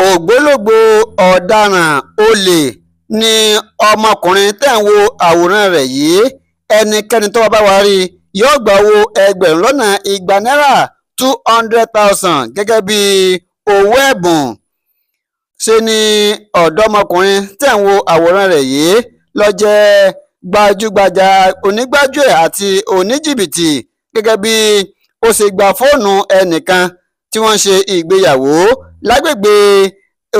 ògbólógbòó ọ̀daràn olè ni ọmọkùnrin tẹ́ ẹ̀ ń wo àwòrán rẹ̀ yìí. Ẹnikẹ́ni tó bá wá rí i yóò gba owó ẹgbẹ̀rún lọ́nà igba náírà 200,000 gẹ́gẹ́ bí owó ẹ̀bùn. Ṣe ni ọ̀dọ́mọkùnrin tẹ́ ẹ̀ ń wo àwòrán rẹ̀ yìí ló jẹ́ gbajúgbajà onígbájúẹ̀ àti oníjìbìtì gẹ́gẹ́ bí ó ṣe gba fóònù ẹnìkan tí wọ́n ń ṣe ìgbéyàwó lágbègbè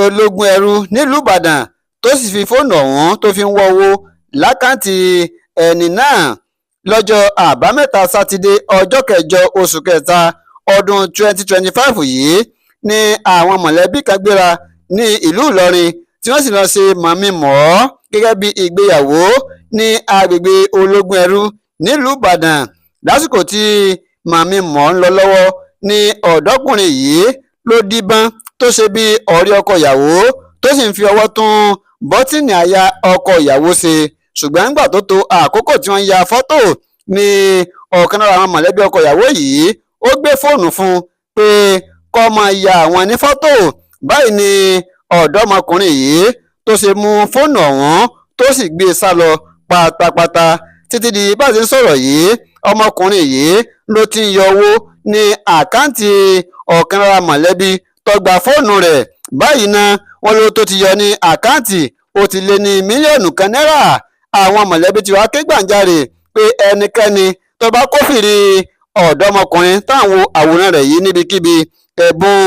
ológun ẹrú nílùú Ìbàdàn, tó sì fi fóònù ọ̀hún tó fi ń wọ́ owó lákàntì ẹni náà. Lọ́jọ́ àbámẹ́ta sátidé ọjọ́ kẹjọ oṣù kẹta ọdún 2025 yìí ni àwọn mọ̀lẹ́bí kan gbéra ní ìlú Ìlọrin tí wọ́n sì lọ ṣe mọ̀mí-mọ̀-ọ́ gẹ́gẹ́ bí ìgbéyàwó ní agbègbè ológun ẹrú nílùú Ìbàdàn. Lásìkò tí mọ̀mí-mọ̀-ọ́ ń lọ lọ́wọ́ ni ọ̀dọ́kùnrin yìí ló díbọ́n tó ṣe bí ọ̀rẹ́ ọkọ ìyàwó tó sì ń fi ọwọ́ tún bọ́tìnì àyà ọkọ ìyàwó ṣe. Ṣùgbọ́n nígbà tó tó àkókò tí wọ́n ń ya fọ́tò ni ọ̀kan lára àwọn mọ̀lẹ́bí ọkọ ìyàwó yìí ó gbé fóònù fún un pé kó máa ya àwọn ní fọ́tò. Báyìí ni ọ̀dọ́mọkùnrin yìí tó ṣe mú fóònù ọ̀hún tó sì gbé e sá lọ pátápátá. Títí di bá a ṣe ń sọ̀rọ̀ yìí, ọmọkùnrin yìí ló ti ń yọ owó ní àkáǹtì ọ̀kan lára mọ̀lẹ́bí tó gba fóònù rẹ̀. Báyìí náà wọ́n ló tó ti yọ ní àkáǹtì ó ti lé ní mílíọ̀nù kan náírà. Àwọn mọ̀lẹ́bí ti wá ké gbàǹjarè pé ẹnikẹ́ni tó bá kófìrí ọ̀dọ́mọkùnrin táwọn àwòrán rẹ̀ yìí níbikíbi, ẹ̀bùn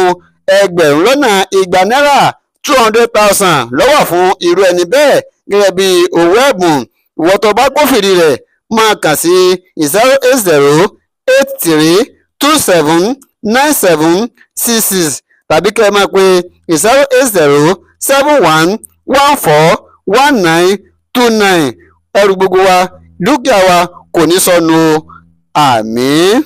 ẹgbẹ̀rún lọ́nà igba náírà 200,000 ló wà fún irú ẹni bẹ́ẹ̀ gẹ́gẹ́ bí owó ẹ̀bùn. Ìwọ tó bá kófìrí rẹ̀ máa kàn sí 08083279766 tàbí kẹ́ ẹ máa pe 08071141929. Ẹrù gbogbo wa, dúkìá wa kò ní sọnù o. Àmín.